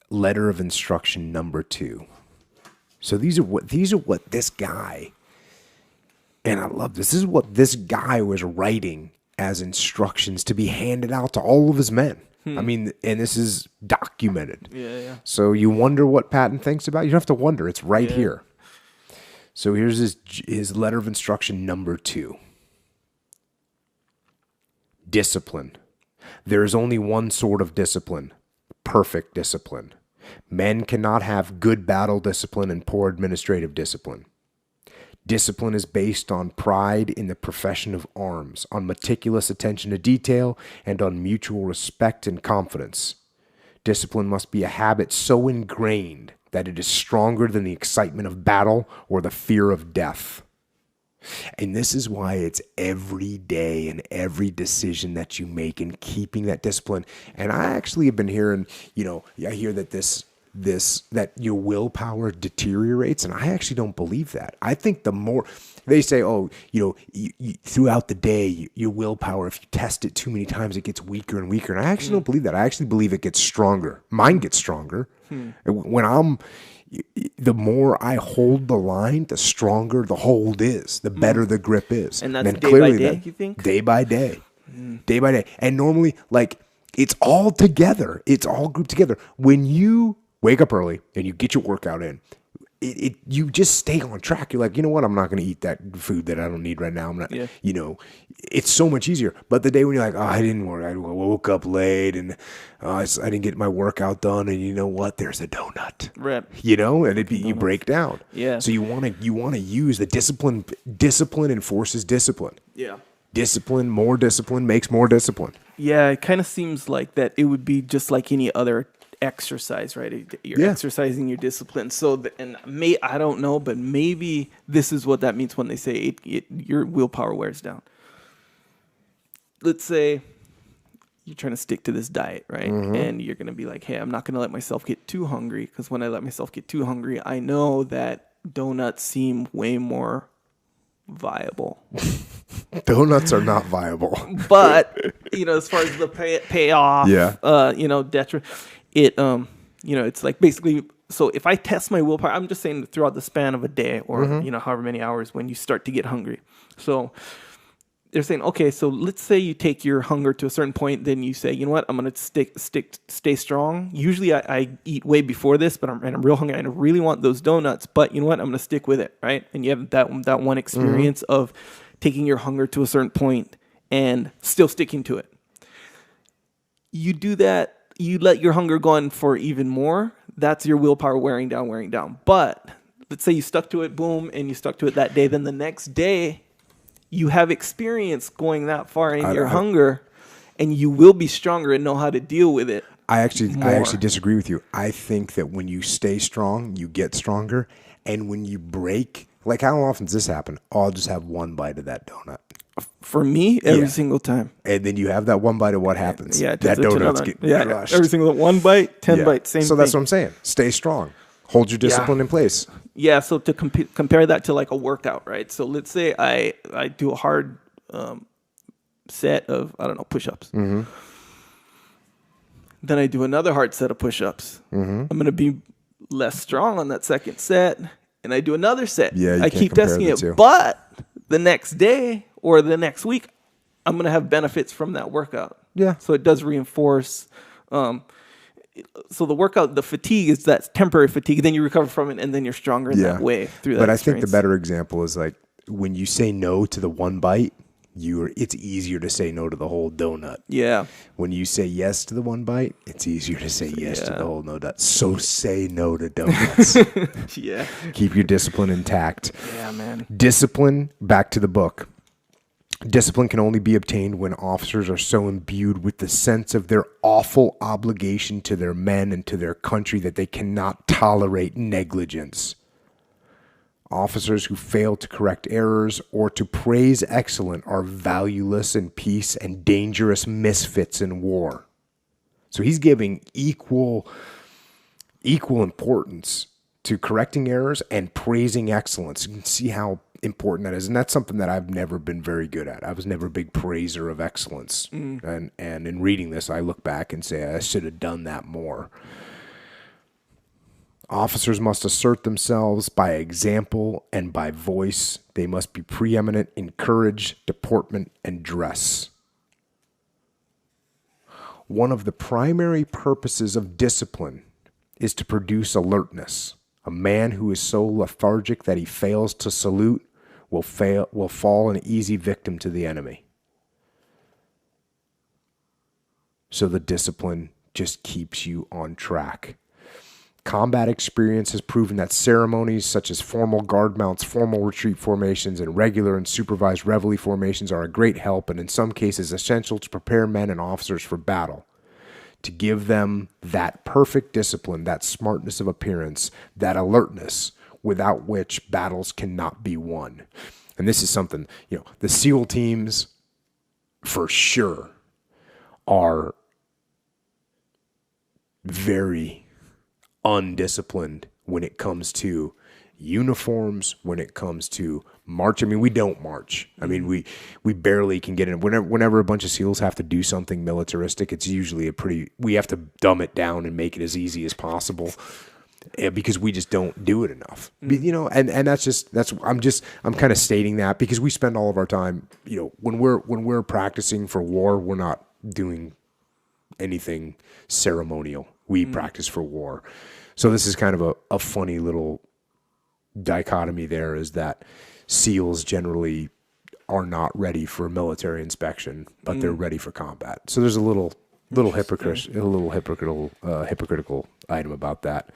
letter of instruction number 2. So these are what this guy, and I love this. This is what this guy was writing as instructions to be handed out to all of his men. I mean, and this is documented. Yeah. So you wonder what Patton thinks about it? You don't have to wonder. It's right here. So here's his letter of instruction number 2. Discipline. There is only one sort of discipline, perfect discipline. Men cannot have good battle discipline and poor administrative discipline. Discipline is based on pride in the profession of arms, on meticulous attention to detail, and on mutual respect and confidence. Discipline must be a habit so ingrained that it is stronger than the excitement of battle or the fear of death. And this is why it's every day and every decision that you make in keeping that discipline. And I actually have been hearing, I hear that that your willpower deteriorates, and I actually don't believe that. I think the more they say, you throughout the day, your willpower, if you test it too many times, it gets weaker and weaker. And I actually don't believe that. I actually believe it gets stronger. Mine gets stronger. When the more I hold the line, the stronger the hold is, the better the grip is. And that's day by day, you think? Day by day. Day by day. And normally, it's all together. It's all grouped together. When you wake up early and you get your workout in, you just stay on track. You're like, you know what? I'm not going to eat that food that I don't need right now. I'm not, it's so much easier. But the day when you're like, I didn't work, I woke up late and I didn't get my workout done. And you know what? There's a donut, right? And you break down. Yeah. So you want to use the discipline. Discipline enforces discipline. Yeah. More discipline makes more discipline. Yeah. It kind of seems like that it would be just like any other exercise, right? You're exercising your discipline. So, I don't know, but maybe this is what that means when they say your willpower wears down. Let's say you're trying to stick to this diet, right? And you're going to be like, hey, I'm not going to let myself get too hungry, because when I let myself get too hungry, I know that donuts seem way more viable. Donuts are not viable. But, as far as the payoff, detriment, it's like basically, so if I test my willpower, I'm just saying throughout the span of a day or, however many hours when you start to get hungry. So they're saying, okay, so let's say you take your hunger to a certain point, then you say, you know what, I'm going to stay strong. Usually I eat way before this, but I'm real hungry. I really want those donuts, but you know what, I'm going to stick with it, right? And you have that one experience of taking your hunger to a certain point and still sticking to it. You do that, you let your hunger go on for even more, that's your willpower wearing down. But let's say you stuck to it, boom, and you stuck to it that day. Then the next day, you have experience going that far in your hunger, and you will be stronger and know how to deal with it. I actually disagree with you. I think that when you stay strong, you get stronger. And when you break, like how often does this happen? I'll just have one bite of that donut. For me, every single time. And then you have that one bite of what happens? Yeah, that donut's getting crushed. Every single one bite, 10 bites, same thing. So that's what I'm saying. Stay strong. Hold your discipline in place. Yeah, so to compare that to like a workout, right? So let's say I do a hard set of, push-ups. Then I do another hard set of push-ups. I'm going to be less strong on that second set, and I do another set. Yeah, I keep testing it, but the next day or the next week, I'm going to have benefits from that workout. Yeah. So it does reinforce. So the workout, the fatigue is that temporary fatigue. Then you recover from it, and then you're stronger in that way through that. But experience. I think the better example is like when you say no to the one bite, it's easier to say no to the whole donut. Yeah. When you say yes to the one bite, it's easier to say yes to the whole donut. So say no to donuts. Yeah. Keep your discipline intact. Yeah, man. Discipline, back to the book. Discipline can only be obtained when officers are so imbued with the sense of their awful obligation to their men and to their country that they cannot tolerate negligence. Officers who fail to correct errors or to praise excellence are valueless in peace and dangerous misfits in war. So he's giving equal importance to correcting errors and praising excellence. You can see how important that is. And that's something that I've never been very good at. I was never a big praiser of excellence. And in reading this, I look back and say I should have done that more. Officers must assert themselves by example and by voice. They must be preeminent in courage, deportment, and dress. One of the primary purposes of discipline is to produce alertness. A man who is so lethargic that he fails to salute will fall an easy victim to the enemy. So the discipline just keeps you on track. Combat experience has proven that ceremonies such as formal guard mounts, formal retreat formations, and regular and supervised reveille formations are a great help and in some cases essential to prepare men and officers for battle, to give them that perfect discipline, that smartness of appearance, that alertness without which battles cannot be won. And this is something, the SEAL teams for sure are very undisciplined when it comes to uniforms, when it comes to march. I mean, we don't march. I mean, we barely can get in. Whenever a bunch of SEALs have to do something militaristic, it's usually we have to dumb it down and make it as easy as possible because we just don't do it enough. And I'm kind of stating that because we spend all of our time, when we're practicing for war, we're not doing anything ceremonial. We practice for war. So this is kind of a funny little dichotomy there, is that SEALs generally are not ready for military inspection, but they're ready for combat. So there's a little hypocritical item about that.